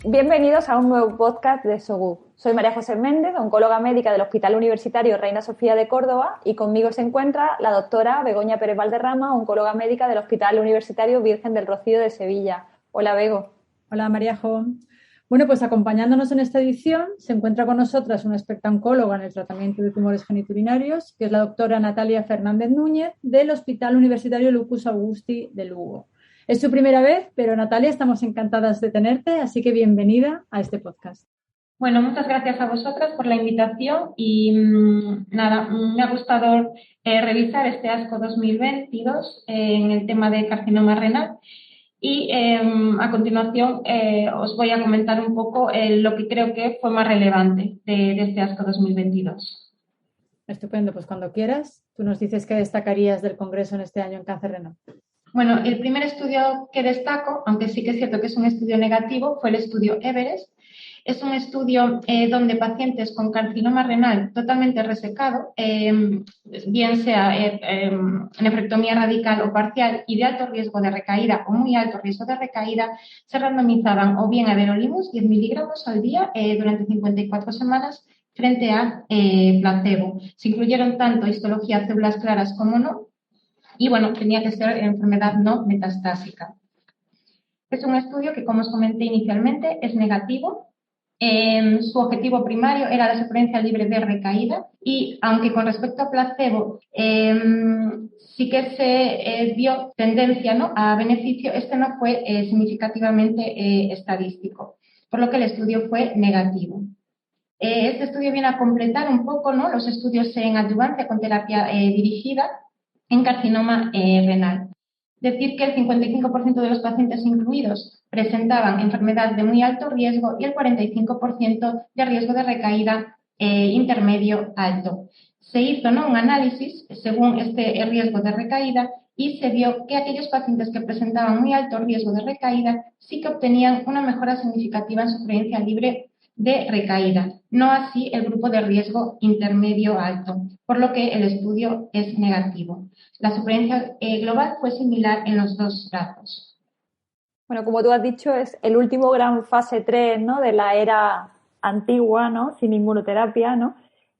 Bienvenidos a un nuevo podcast de SOGU. Soy María José Méndez, oncóloga médica del Hospital Universitario Reina Sofía de Córdoba, y conmigo se encuentra la doctora Begoña Pérez Valderrama, oncóloga médica del Hospital Universitario Virgen del Rocío de Sevilla. Hola, Bego. Hola, Maríajo. Bueno, pues acompañándonos en esta edición se encuentra con nosotras una experta oncóloga en el tratamiento de tumores geniturinarios, que es la doctora Natalia Fernández Núñez del Hospital Universitario Lucus Augusti de Lugo. Es su primera vez, pero Natalia, estamos encantadas de tenerte, así que bienvenida a este podcast. Bueno, muchas gracias a vosotras por la invitación y me ha gustado revisar este ASCO 2022 en el tema de carcinoma renal y a continuación os voy a comentar un poco lo que creo que fue más relevante de este ASCO 2022. Estupendo, pues cuando quieras, tú nos dices qué destacarías del Congreso en este año en cáncer renal. Bueno, el primer estudio que destaco, aunque sí que es cierto que es un estudio negativo, fue el estudio Everest. Es un estudio donde pacientes con carcinoma renal totalmente resecado, bien sea nefrectomía radical o parcial y de alto riesgo de recaída o muy alto riesgo de recaída, se randomizaban o bien a everolimus 10 miligramos al día durante 54 semanas frente a placebo. Se incluyeron tanto histología de células claras como no. Y bueno, tenía que ser enfermedad no metastásica. Es un estudio que, como os comenté inicialmente, es negativo. Su objetivo primario era la supervivencia libre de recaída y, aunque con respecto a placebo sí que se dio tendencia, ¿no?, a beneficio, este no fue significativamente estadístico, por lo que el estudio fue negativo. Este estudio viene a completar un poco, ¿no?, los estudios en adyuvancia con terapia dirigida en carcinoma renal. Decir que el 55% de los pacientes incluidos presentaban enfermedad de muy alto riesgo y el 45% de riesgo de recaída intermedio alto. Se hizo, ¿no?, un análisis según este riesgo de recaída y se vio que aquellos pacientes que presentaban muy alto riesgo de recaída sí que obtenían una mejora significativa en supervivencia libre de recaída, no así el grupo de riesgo intermedio alto, por lo que el estudio es negativo. La supervivencia global fue similar en los dos brazos. Bueno, como tú has dicho, es el último gran fase 3, ¿no?, de la era antigua, ¿no?, sin inmunoterapia, ¿no?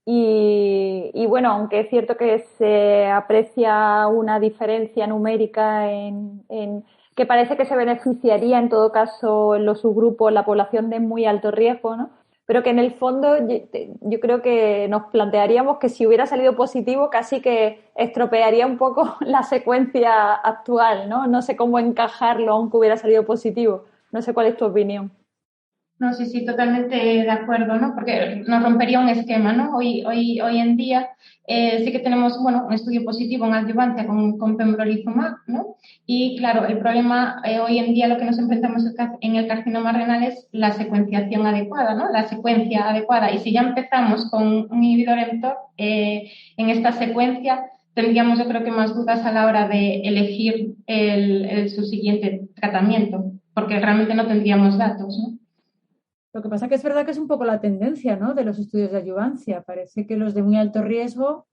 Y bueno, aunque es cierto que se aprecia una diferencia numérica en que parece que se beneficiaría en todo caso en los subgrupos la población de muy alto riesgo, ¿no? Pero que en el fondo yo creo que nos plantearíamos que si hubiera salido positivo casi que estropearía un poco la secuencia actual, ¿no? No sé cómo encajarlo aunque hubiera salido positivo. No sé cuál es tu opinión. No, sí, totalmente de acuerdo, ¿no? Porque nos rompería un esquema, ¿no? Hoy en día sí que tenemos, bueno, un estudio positivo en adyuvancia con pembrolizumab, ¿no? Y claro, el problema hoy en día lo que nos enfrentamos en el carcinoma renal es la secuenciación adecuada, ¿no? La secuencia adecuada. Y si ya empezamos con un inhibidor mTOR en esta secuencia, tendríamos, yo creo que, más dudas a la hora de elegir su siguiente tratamiento, porque realmente no tendríamos datos, ¿no? Lo que pasa que es verdad que es un poco la tendencia, ¿no?, de los estudios de adyuvancia. Parece que los de muy alto riesgo,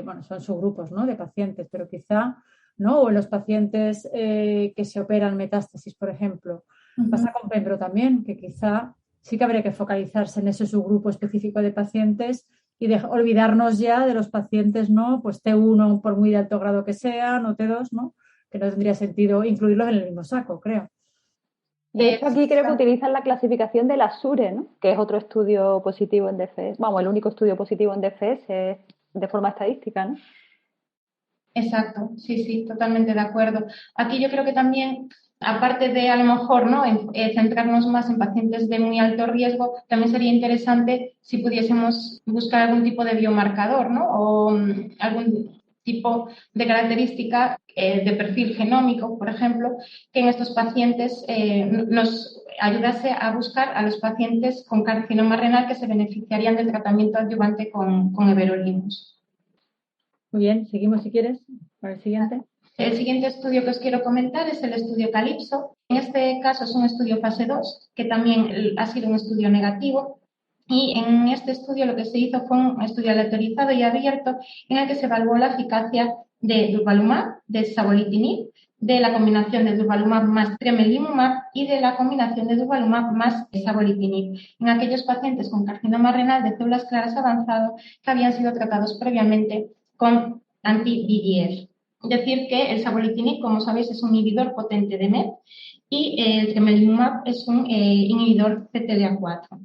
bueno, son subgrupos, ¿no?, de pacientes, pero quizá, ¿no?, o en los pacientes que se operan metástasis, por ejemplo. Pasa con pembro también, que quizá sí que habría que focalizarse en ese subgrupo específico de pacientes y olvidarnos ya de los pacientes, ¿no?, pues T1 por muy de alto grado que sean, o T2, ¿no?, que no tendría sentido incluirlos en el mismo saco, creo. De hecho, aquí creo que utilizan la clasificación de la SURE, ¿no?, que es otro estudio positivo en DFS. Vamos, el único estudio positivo en DFS de forma estadística, ¿no? Exacto, sí, totalmente de acuerdo. Aquí yo creo que también, aparte de a lo mejor, ¿no?, centrarnos más en pacientes de muy alto riesgo, también sería interesante si pudiésemos buscar algún tipo de biomarcador, ¿no?, o algún tipo de característica de perfil genómico, por ejemplo, que en estos pacientes nos ayudase a buscar a los pacientes con carcinoma renal que se beneficiarían del tratamiento adyuvante con everolimus. Muy bien, seguimos si quieres para el siguiente. El siguiente estudio que os quiero comentar es el estudio Calypso. En este caso es un estudio fase 2, que también ha sido un estudio negativo. Y en este estudio lo que se hizo fue un estudio aleatorizado y abierto en el que se evaluó la eficacia de durvalumab, de savolitinib, de la combinación de durvalumab más tremelimumab y de la combinación de durvalumab más savolitinib en aquellos pacientes con carcinoma renal de células claras avanzado que habían sido tratados previamente con anti-VEGF. Decir que el savolitinib, como sabéis, es un inhibidor potente de MET y el tremelimumab es un inhibidor CTLA4.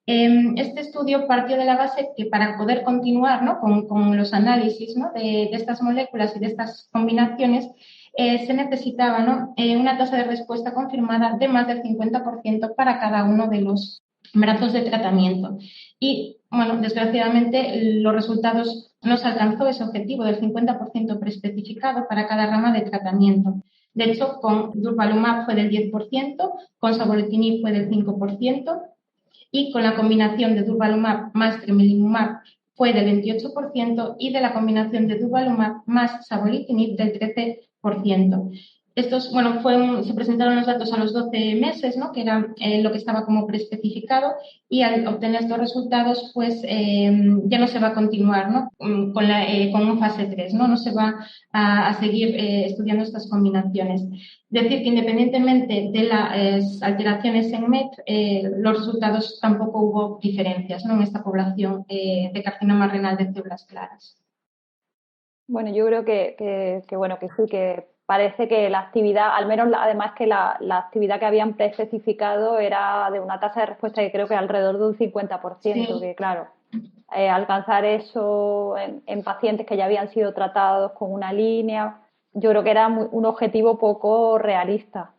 Este estudio partió de la base que para poder continuar, ¿no?, con los análisis, ¿no?, de estas moléculas y de estas combinaciones, se necesitaba, ¿no?, una tasa de respuesta confirmada de más del 50% para cada uno de los brazos de tratamiento. Y, bueno, desgraciadamente los resultados no se alcanzó ese objetivo del 50% preespecificado para cada rama de tratamiento. De hecho, con durvalumab fue del 10%, con savolitinib fue del 5%, y con la combinación de durvalumab más tremelimumab fue del 28% y de la combinación de durvalumab más savolitinib del 13%. Estos, bueno, se presentaron los datos a los 12 meses, ¿no?, que era lo que estaba como preespecificado, y al obtener estos resultados, pues ya no se va a continuar, ¿no?, con un fase 3, ¿no? No se va a seguir estudiando estas combinaciones. Decir que independientemente de las alteraciones en MET, los resultados tampoco hubo diferencias, ¿no?, en esta población de carcinoma renal de células claras. Bueno, yo creo bueno, que sí, que parece que la actividad, al menos además que la actividad que habían preespecificado era de una tasa de respuesta que creo que alrededor de un 50%, que claro, alcanzar eso en pacientes que ya habían sido tratados con una línea, yo creo que era un objetivo poco realista.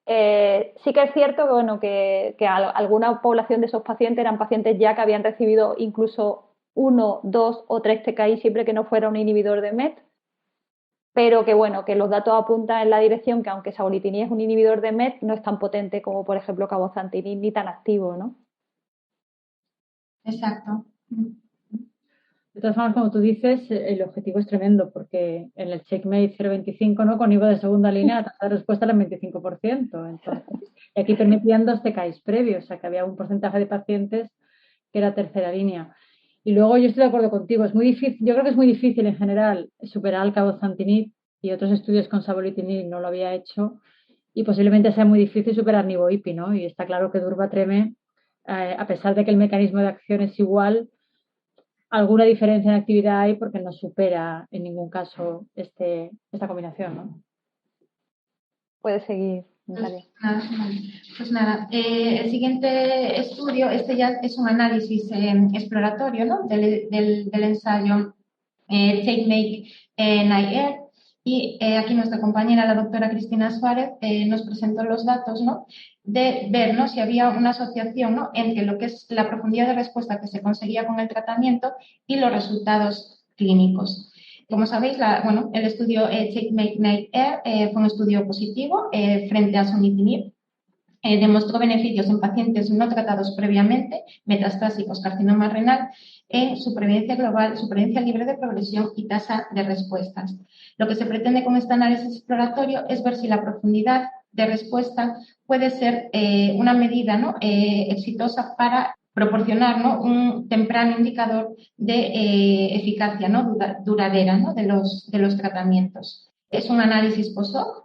Sí que es cierto que, bueno, que alguna población de esos pacientes eran pacientes ya que habían recibido incluso 1, 2 o 3 TKI siempre que no fuera un inhibidor de MET, pero que, bueno, que los datos apuntan en la dirección que aunque savolitinib es un inhibidor de MET, no es tan potente como, por ejemplo, cabozantinib ni tan activo, ¿no? Exacto. De todas formas, como tú dices, el objetivo es tremendo porque en el CheckMate 0.25, ¿no?, con IVA de segunda línea, la tasa de respuesta era el 25%. Entonces, y aquí permitían 2 TKIs previos, o sea que había un porcentaje de pacientes que era tercera línea. Y luego yo estoy de acuerdo contigo, es muy difícil, yo creo que es muy difícil en general superar el cabozantinib, y otros estudios con savolitinib no lo había hecho, y posiblemente sea muy difícil superar nivo-IPI, ¿no? Y está claro que durva-treme, a pesar de que el mecanismo de acción es igual, alguna diferencia en actividad hay porque no supera en ningún caso esta combinación, ¿no? Puedes seguir, Natalia. Pues nada, el siguiente estudio, este ya es un análisis exploratorio, ¿no?, del ensayo CheckMate 9ER, y aquí nuestra compañera, la doctora Cristina Suárez, nos presentó los datos, ¿no?, de ver, ¿no?, si había una asociación, ¿no?, entre lo que es la profundidad de respuesta que se conseguía con el tratamiento y los resultados clínicos. Como sabéis, el estudio CheckMate 9ER fue un estudio positivo frente a sunitinib. Demostró beneficios en pacientes no tratados previamente, metastásicos, carcinoma renal, en supervivencia global, supervivencia libre de progresión y tasa de respuestas. Lo que se pretende con este análisis exploratorio es ver si la profundidad de respuesta puede ser una medida, ¿no?, exitosa para proporcionar, ¿no?, un temprano indicador de eficacia, ¿no?, duradera, ¿no?, de los tratamientos. Es un análisis post-hoc.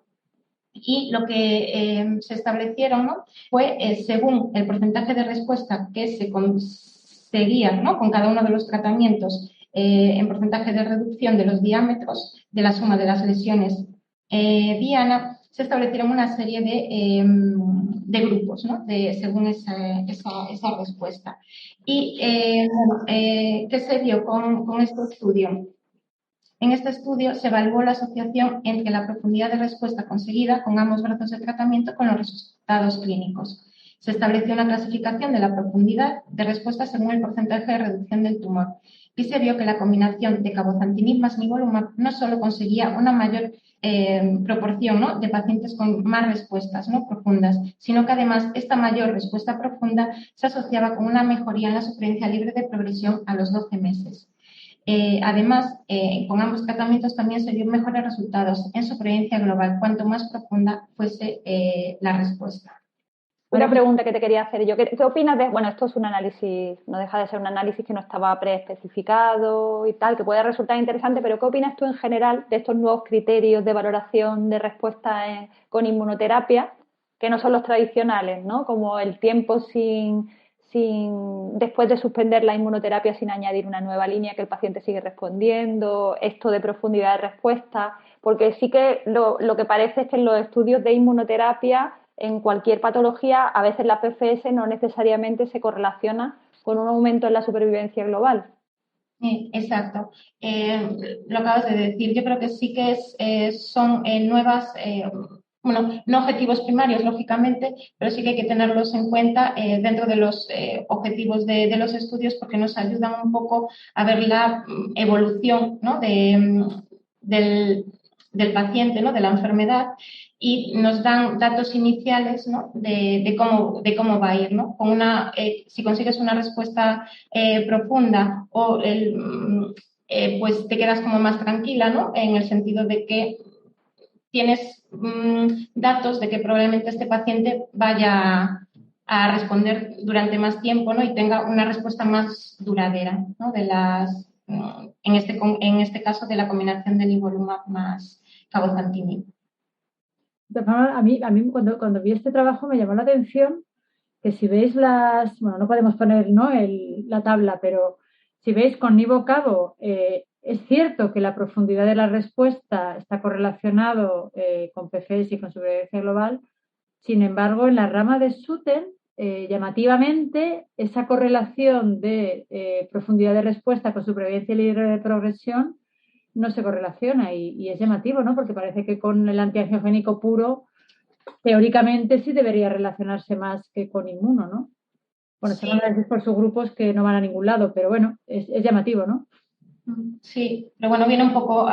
Y lo que se establecieron, ¿no?, fue según el porcentaje de respuesta que se conseguía, ¿no?, con cada uno de los tratamientos, en porcentaje de reducción de los diámetros de la suma de las lesiones diana, se establecieron una serie de grupos, ¿no?, según esa respuesta. Y ¿qué se vio con este estudio? En este estudio se evaluó la asociación entre la profundidad de respuesta conseguida con ambos brazos de tratamiento con los resultados clínicos. Se estableció una clasificación de la profundidad de respuesta según el porcentaje de reducción del tumor y se vio que la combinación de cabozantinib más nivolumab no solo conseguía una mayor proporción, ¿no?, de pacientes con más respuestas, ¿no?, profundas, sino que además esta mayor respuesta profunda se asociaba con una mejoría en la supervivencia libre de progresión a los 12 meses. Además, con ambos tratamientos también se vieron mejores resultados en supervivencia global, cuanto más profunda fuese la respuesta. Una pregunta que te quería hacer yo. ¿Qué opinas de...? Bueno, esto es un análisis, no deja de ser un análisis que no estaba preespecificado y tal, que puede resultar interesante, pero ¿qué opinas tú en general de estos nuevos criterios de valoración de respuesta con inmunoterapia, que no son los tradicionales, ¿no? Como el tiempo después de suspender la inmunoterapia sin añadir una nueva línea que el paciente sigue respondiendo, esto de profundidad de respuesta, porque sí que lo que parece es que en los estudios de inmunoterapia en cualquier patología, a veces la PFS no necesariamente se correlaciona con un aumento en la supervivencia global. Exacto. Lo acabas de decir. Yo creo que sí que son nuevas, bueno, no objetivos primarios, lógicamente, pero sí que hay que tenerlos en cuenta dentro de los objetivos de los estudios porque nos ayudan un poco a ver la evolución, ¿no? del paciente, ¿no? De la enfermedad y nos dan datos iniciales, ¿no? de cómo va a ir, ¿no? Si consigues una respuesta profunda o pues te quedas como más tranquila, ¿no? En el sentido de que tienes datos de que probablemente este paciente vaya a responder durante más tiempo, ¿no? Y tenga una respuesta más duradera, ¿no? En este caso de la combinación de nivolumab más cabozantinib. A mí cuando vi este trabajo me llamó la atención que si veis bueno, no podemos poner, ¿no? la tabla, pero si veis con nivo-cabo, es cierto que la profundidad de la respuesta está correlacionado con PFS y con supervivencia global. Sin embargo, en la rama de Sutten, llamativamente, esa correlación de profundidad de respuesta con supervivencia libre de progresión no se correlaciona y es llamativo, ¿no? Porque parece que con el antiangiogénico puro, teóricamente sí debería relacionarse más que con inmuno, ¿no? Bueno, son análisis por subgrupos que no van a ningún lado, pero bueno, es llamativo, ¿no? Sí, pero bueno, viene un poco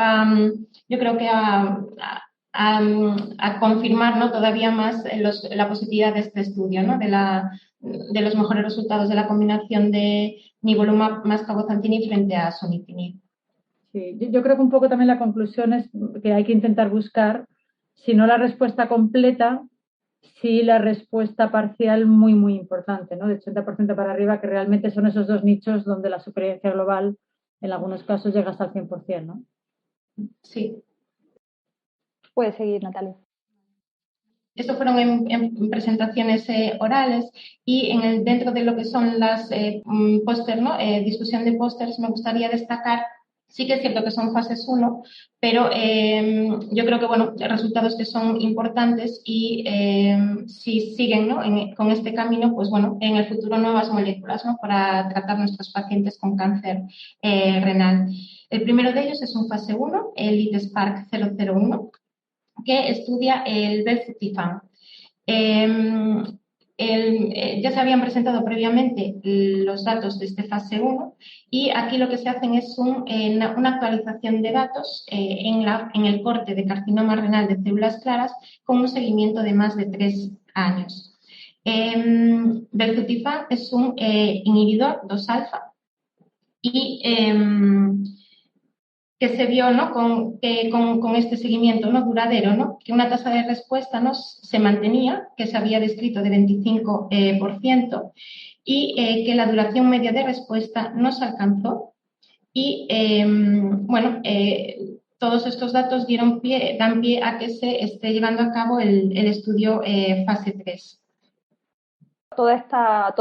yo creo que a confirmar, ¿no? Todavía más la positividad de este estudio, ¿no? De los mejores resultados de la combinación de nivolumab más cabozantinib frente a sunitinib. Sí, yo creo que un poco también la conclusión es que hay que intentar buscar, si no la respuesta completa, sí la respuesta parcial muy, muy importante, ¿no? De 80% para arriba, que realmente son esos dos nichos donde la supervivencia global en algunos casos llega hasta el 100%, ¿no? Sí. Puedes seguir, Natalia. Esto fueron en presentaciones orales y dentro de lo que son las póster, ¿no? Discusión de pósters, me gustaría destacar, sí que es cierto que son fases 1, pero yo creo que, bueno, resultados que son importantes y si siguen, ¿no? Con este camino, pues bueno, en el futuro nuevas moléculas, ¿no? Para tratar nuestros pacientes con cáncer renal. El primero de ellos es un fase 1, el ITSPARC 001, que estudia el belzutifan. Ya se habían presentado previamente los datos de este fase 1 y aquí lo que se hacen es una actualización de datos en el corte de carcinoma renal de células claras con un seguimiento de más de 3 años. Belzutifan es un inhibidor 2-alfa y que se vio, ¿no? con este seguimiento, ¿no? Duradero, ¿no? Que una tasa de respuesta, ¿no? Se mantenía, que se había descrito de 25%, y que la duración media de respuesta no se alcanzó. Y bueno, todos estos datos dan pie a que se esté llevando a cabo el estudio fase 3. Todo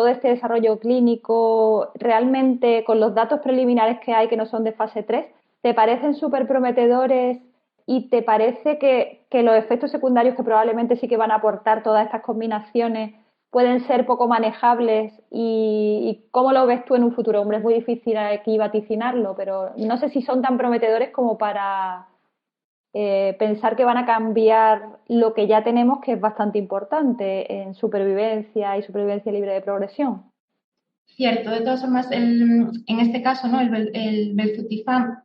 este desarrollo clínico, realmente con los datos preliminares que hay que no son de fase 3, ¿te parecen súper prometedores y te parece que los efectos secundarios que probablemente sí que van a aportar todas estas combinaciones pueden ser poco manejables? ¿Y cómo lo ves tú en un futuro? Hombre, es muy difícil aquí vaticinarlo, pero no sé si son tan prometedores como para pensar que van a cambiar lo que ya tenemos, que es bastante importante en supervivencia y supervivencia libre de progresión. Cierto, de todas formas, en este caso, ¿no? El belzutifan,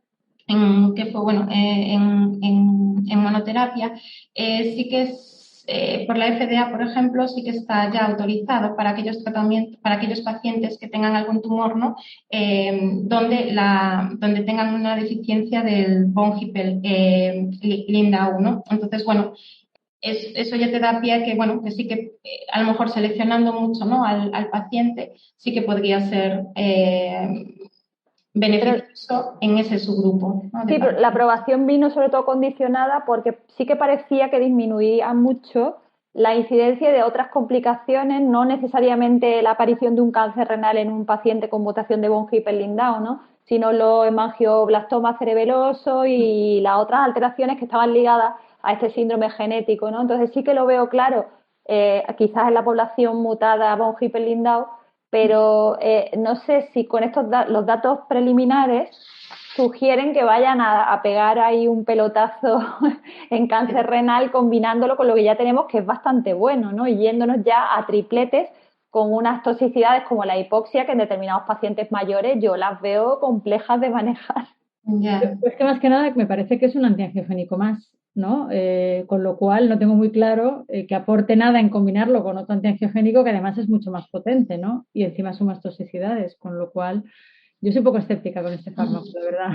que fue bueno, en monoterapia, sí que es, por la FDA, por ejemplo, sí que está ya autorizado para aquellos tratamientos, para aquellos pacientes que tengan algún tumor, ¿no? Donde tengan una deficiencia del von Hippel, Lindau, ¿no? Entonces, bueno, eso ya te da pie a que, bueno, que sí que a lo mejor seleccionando mucho, ¿no?, al paciente, sí que podría ser beneficioso en ese subgrupo, ¿no?, Sí, pero la aprobación vino sobre todo condicionada porque sí que parecía que disminuía mucho la incidencia de otras complicaciones, no necesariamente la aparición de un cáncer renal en un paciente con mutación de von Hippel-Lindau, ¿no?, sino los hemangioblastomas cerebelosos y las otras alteraciones que estaban ligadas a este síndrome genético, ¿no? Entonces sí que lo veo claro, quizás en la población mutada von Hippel-Lindau, pero no sé si con estos los datos preliminares sugieren que vayan a pegar ahí un pelotazo en cáncer renal combinándolo con lo que ya tenemos, que es bastante bueno, ¿no? Y yéndonos ya a tripletes con unas toxicidades como la hipoxia, que en determinados pacientes mayores yo las veo complejas de manejar. Ya. Pues que más que nada me parece que es un antiangiogénico más, ¿no? Con lo cual no tengo muy claro que aporte nada en combinarlo con otro antiangiogénico que además es mucho más potente, ¿no? Y encima suma toxicidades, con lo cual yo soy un poco escéptica con este fármaco, la verdad.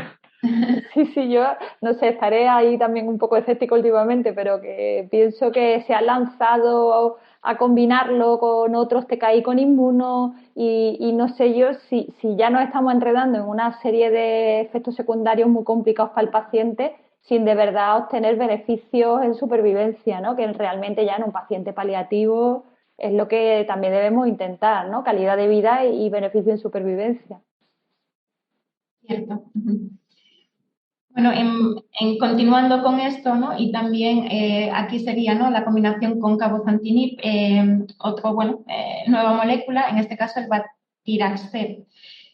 Sí, yo no sé, estaré ahí también un poco escéptico últimamente, pero que pienso que se ha lanzado a combinarlo con otros TKI con inmuno y no sé yo si ya nos estamos enredando en una serie de efectos secundarios muy complicados para el paciente sin de verdad obtener beneficios en supervivencia, ¿no? Que realmente ya en un paciente paliativo es lo que también debemos intentar, ¿no? Calidad de vida y beneficio en supervivencia. Cierto. Bueno, continuando con esto, ¿no? Y también aquí sería, ¿no?, la combinación con cabozantinib, nueva molécula, en este caso el batiraxet,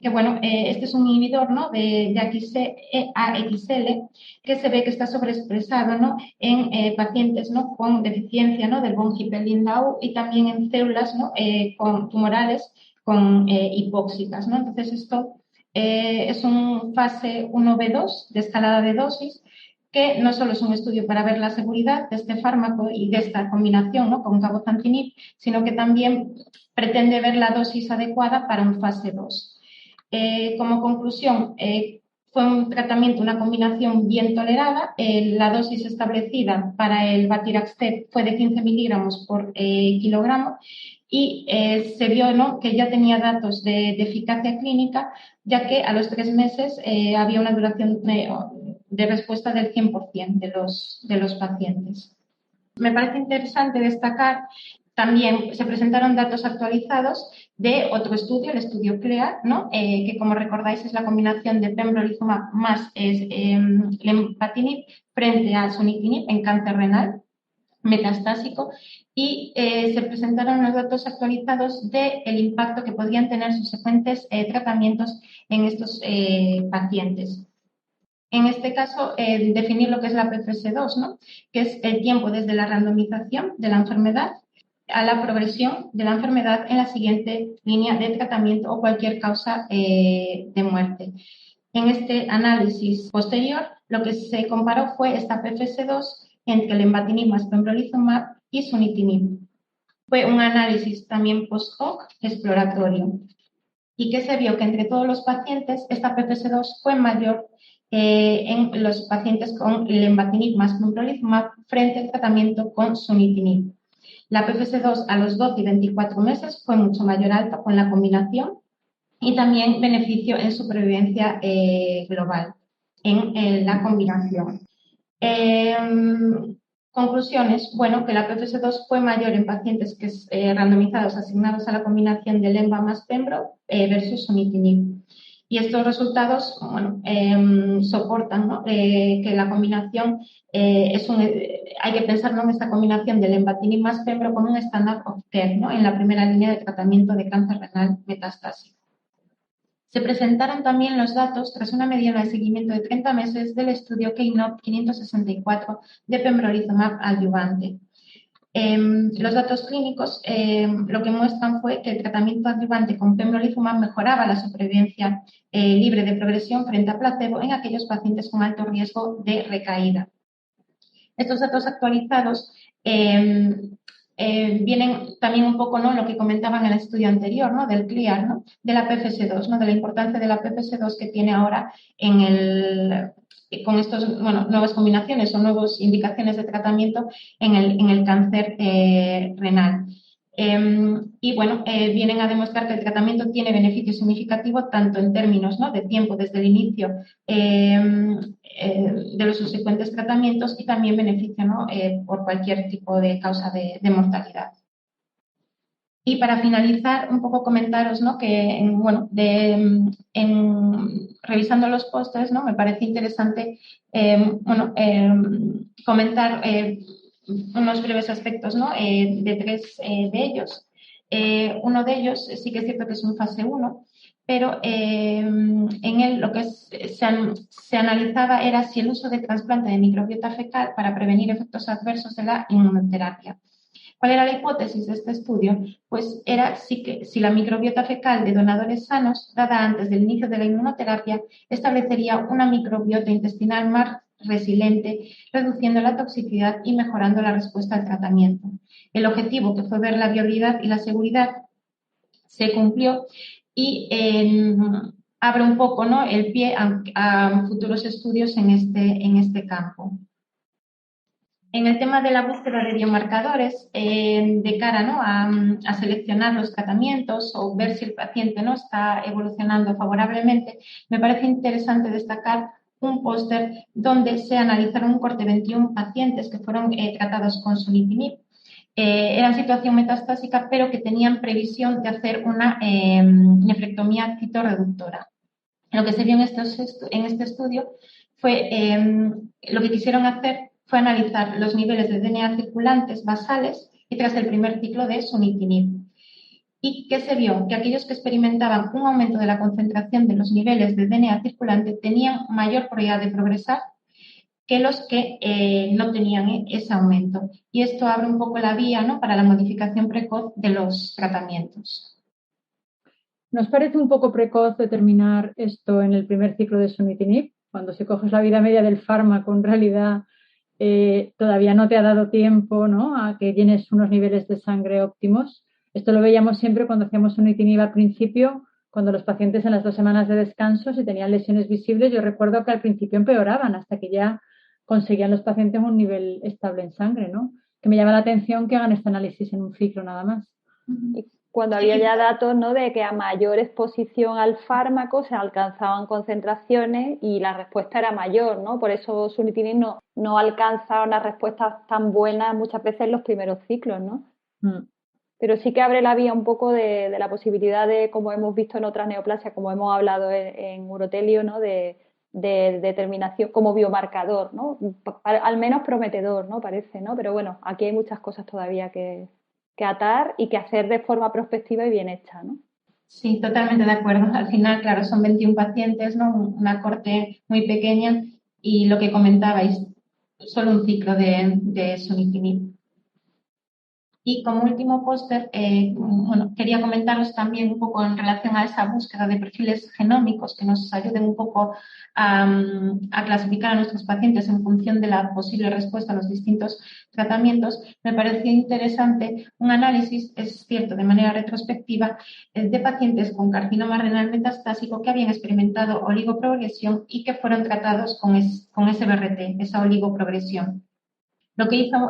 que bueno, este es un inhibidor, ¿no?, de AXL, que se ve que está sobreexpresado, ¿no?, en pacientes, ¿no?, con deficiencia, ¿no?, del von Hippel-Lindau y también en células, ¿no?, con tumorales con hipóxicas, ¿no? Entonces esto es un fase 1b2 de escalada de dosis, que no solo es un estudio para ver la seguridad de este fármaco y de esta combinación, ¿no?, con cabozantinib, sino que también pretende ver la dosis adecuada para un fase 2. Como conclusión, fue un tratamiento, una combinación bien tolerada. La dosis establecida para el batiraxet fue de 15 miligramos por kilogramo y se vio, ¿no?, que ya tenía datos de eficacia clínica, ya que a los 3 meses había una duración de respuesta del 100% de los pacientes. Me parece interesante destacar, también se presentaron datos actualizados de otro estudio, el estudio CLEAR, ¿no?, que como recordáis es la combinación de pembrolizumab más lenvatinib frente a sunitinib en cáncer renal metastásico, y se presentaron los datos actualizados del impacto que podrían tener subsecuentes tratamientos en estos pacientes. En este caso, definir lo que es la PFS2, ¿no?, que es el tiempo desde la randomización de la enfermedad a la progresión de la enfermedad en la siguiente línea de tratamiento o cualquier causa de muerte. En este análisis posterior, lo que se comparó fue esta PFS2 entre lenvatinib más pembrolizumab y sunitinib. Fue un análisis también post-hoc exploratorio. ¿Y qué se vio? Que entre todos los pacientes esta PFS2 fue mayor en los pacientes con lenvatinib más pembrolizumab frente al tratamiento con sunitinib. La PFS2 a los 12 y 24 meses fue mucho mayor alta con la combinación y también beneficio en supervivencia global en la combinación. Conclusiones, bueno, que la PFS2 fue mayor en pacientes que randomizados asignados a la combinación de lenva más pembro versus sunitinib. Y estos resultados, bueno, soportan, ¿no?, que la combinación hay que pensar, ¿no?, en esta combinación de lenvatinib más pembro como un standard of care, ¿no?, en la primera línea de tratamiento de cáncer renal metastásico. Se presentaron también los datos tras una mediana de seguimiento de 30 meses del estudio KEYNOTE 564 de pembrolizumab adyuvante. Los datos clínicos lo que muestran fue que el tratamiento adyuvante con pembrolizumab mejoraba la supervivencia libre de progresión frente a placebo en aquellos pacientes con alto riesgo de recaída. Estos datos actualizados vienen también un poco, ¿no?, lo que comentaba en el estudio anterior, ¿no?, del CLEAR, ¿no?, de la PFS2, ¿no?, de la importancia de la PFS2 que tiene ahora en con estos, bueno, nuevas combinaciones o nuevas indicaciones de tratamiento en el cáncer renal. Y bueno, vienen a demostrar que el tratamiento tiene beneficio significativo tanto en términos, ¿no?, de tiempo desde el inicio de los subsecuentes tratamientos y también beneficio, ¿no?, por cualquier tipo de causa de mortalidad. Y para finalizar, un poco comentaros, ¿no?, que bueno, revisando los pósters, ¿no?, me parece interesante comentar unos breves aspectos, ¿no?, de tres de ellos. Uno de ellos sí que es cierto que es un fase 1, pero en él lo que se analizaba era si el uso de trasplante de microbiota fecal para prevenir efectos adversos de la inmunoterapia. ¿Cuál era la hipótesis de este estudio? Pues era si la microbiota fecal de donadores sanos, dada antes del inicio de la inmunoterapia, establecería una microbiota intestinal más resiliente, reduciendo la toxicidad y mejorando la respuesta al tratamiento. El objetivo, que fue ver la viabilidad y la seguridad, se cumplió y abre un poco, ¿no?, el pie a futuros estudios en este campo. En el tema de la búsqueda de biomarcadores, de cara, ¿no?, a seleccionar los tratamientos o ver si el paciente no está evolucionando favorablemente, me parece interesante destacar un póster donde se analizaron un corte de 21 pacientes que fueron tratados con sunitinib. Eran situación metastásica, pero que tenían previsión de hacer una nefrectomía citorreductora. Lo que se vio en este estudio fue lo que quisieron hacer fue analizar los niveles de DNA circulantes basales y tras el primer ciclo de sunitinib. ¿Y qué se vio? Que aquellos que experimentaban un aumento de la concentración de los niveles de DNA circulante tenían mayor probabilidad de progresar que los que no tenían ese aumento. Y esto abre un poco la vía, ¿no?, para la modificación precoz de los tratamientos. ¿Nos parece un poco precoz determinar esto en el primer ciclo de sunitinib? Cuando si coges la vida media del fármaco, en realidad todavía no te ha dado tiempo, ¿no?, a que tienes unos niveles de sangre óptimos. Esto lo veíamos siempre cuando hacíamos sunitinib al principio, cuando los pacientes en las 2 semanas de descanso, si tenían lesiones visibles, yo recuerdo que al principio empeoraban hasta que ya conseguían los pacientes un nivel estable en sangre, ¿no? Que me llama la atención que hagan este análisis en un ciclo nada más. Y cuando había ya datos, ¿no?, de que a mayor exposición al fármaco se alcanzaban concentraciones y la respuesta era mayor, ¿no? Por eso sunitinib no alcanza unas respuestas tan buenas muchas veces en los primeros ciclos, ¿no? Pero sí que abre la vía un poco de la posibilidad de, como hemos visto en otras neoplasias, como hemos hablado en urotelio, ¿no?, de determinación como biomarcador, ¿no? Al menos prometedor, ¿no?, parece, ¿no? Pero bueno, aquí hay muchas cosas todavía que atar y que hacer de forma prospectiva y bien hecha, ¿no? Sí, totalmente de acuerdo. Al final, claro, son 21 pacientes, ¿no?, una corte muy pequeña y lo que comentabais, solo un ciclo de sunitinib. Y como último póster, bueno, quería comentaros también un poco en relación a esa búsqueda de perfiles genómicos que nos ayuden un poco a clasificar a nuestros pacientes en función de la posible respuesta a los distintos tratamientos. Me pareció interesante un análisis, es cierto, de manera retrospectiva, de pacientes con carcinoma renal metastásico que habían experimentado oligoprogresión y que fueron tratados con SBRT, esa oligoprogresión. Lo que hizo,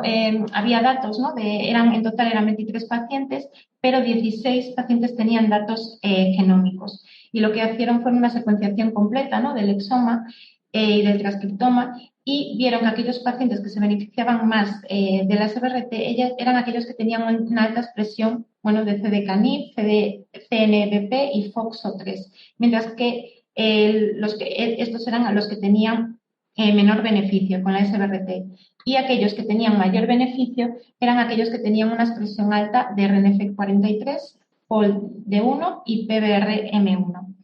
había datos, ¿no?, en total eran 23 pacientes, pero 16 pacientes tenían datos genómicos. Y lo que hicieron fue una secuenciación completa, ¿no?, del exoma y del transcriptoma y vieron que aquellos pacientes que se beneficiaban más de la SBRT eran aquellos que tenían una alta expresión, bueno, de CDKNIB, CNBP y FOXO3, mientras que estos eran los que tenían menor beneficio con la SBRT. Y aquellos que tenían mayor beneficio eran aquellos que tenían una expresión alta de RNF43, POL-D1 y PBRM1.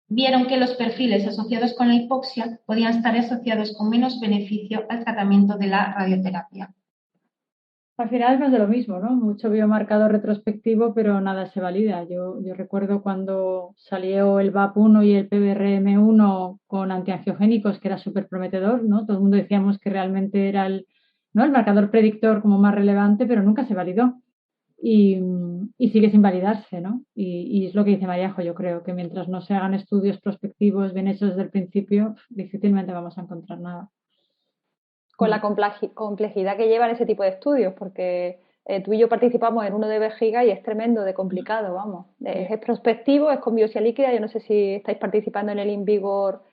Vieron que los perfiles asociados con la hipoxia podían estar asociados con menos beneficio al tratamiento de la radioterapia. Al final es más de lo mismo, ¿no? Mucho biomarcador retrospectivo, pero nada se valida. Yo recuerdo cuando salió el VAP1 y el PBRM1 con antiangiogénicos, que era súper prometedor, ¿no? Todo el mundo decíamos que realmente era el marcador predictor como más relevante, pero nunca se validó. Y sigue sin validarse, ¿no? Y es lo que dice Maríajo, yo creo que mientras no se hagan estudios prospectivos bien hechos desde el principio, difícilmente vamos a encontrar nada. Con la complejidad que llevan ese tipo de estudios, porque tú y yo participamos en uno de vejiga y es tremendo de complicado, vamos. Es prospectivo, es con biopsia líquida. Yo no sé si estáis participando en el InVigor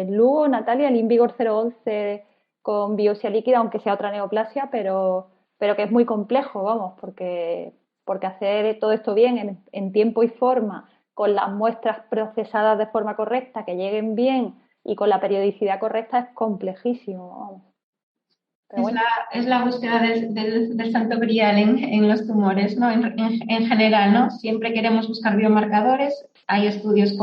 Lugo, Natalia, el InVigor 011 con biopsia líquida, aunque sea otra neoplasia, pero que es muy complejo, vamos, porque hacer todo esto bien en tiempo y forma, con las muestras procesadas de forma correcta, que lleguen bien y con la periodicidad correcta es complejísimo, vamos. Es la búsqueda del santo grial en los tumores, ¿no? En general, ¿no? Siempre queremos buscar biomarcadores. Hay estudios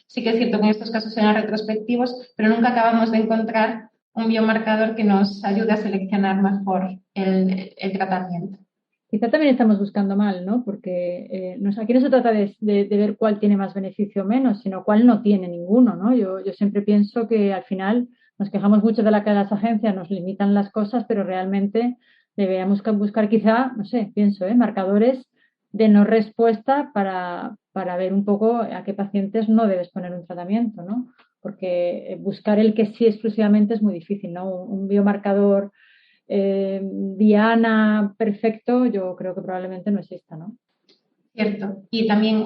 sí que es cierto que en estos casos eran retrospectivos, pero nunca acabamos de encontrar un biomarcador que nos ayude a seleccionar mejor el tratamiento. Quizá también estamos buscando mal, ¿no? Porque aquí no se trata de ver cuál tiene más beneficio o menos, sino cuál no tiene ninguno, ¿no? Yo siempre pienso que al final nos quejamos mucho de que las agencias nos limitan las cosas, pero realmente deberíamos buscar quizá, no sé, pienso, marcadores de no respuesta para ver un poco a qué pacientes no debes poner un tratamiento, ¿no? Porque buscar el que sí exclusivamente es muy difícil, ¿no? Un biomarcador diana perfecto, yo creo que probablemente no exista, ¿no? Cierto. Y también,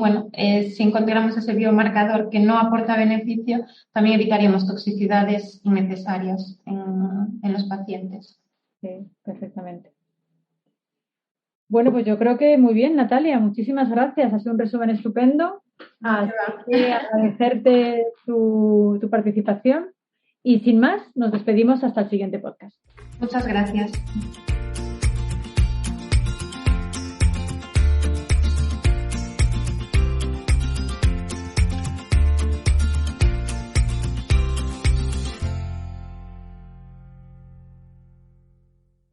si encontramos ese biomarcador que no aporta beneficio, también evitaríamos toxicidades innecesarias en los pacientes. Sí, perfectamente. Bueno, pues yo creo que muy bien, Natalia. Muchísimas gracias. Ha sido un resumen estupendo. Agradecerte tu participación. Y sin más, nos despedimos hasta el siguiente podcast. Muchas gracias.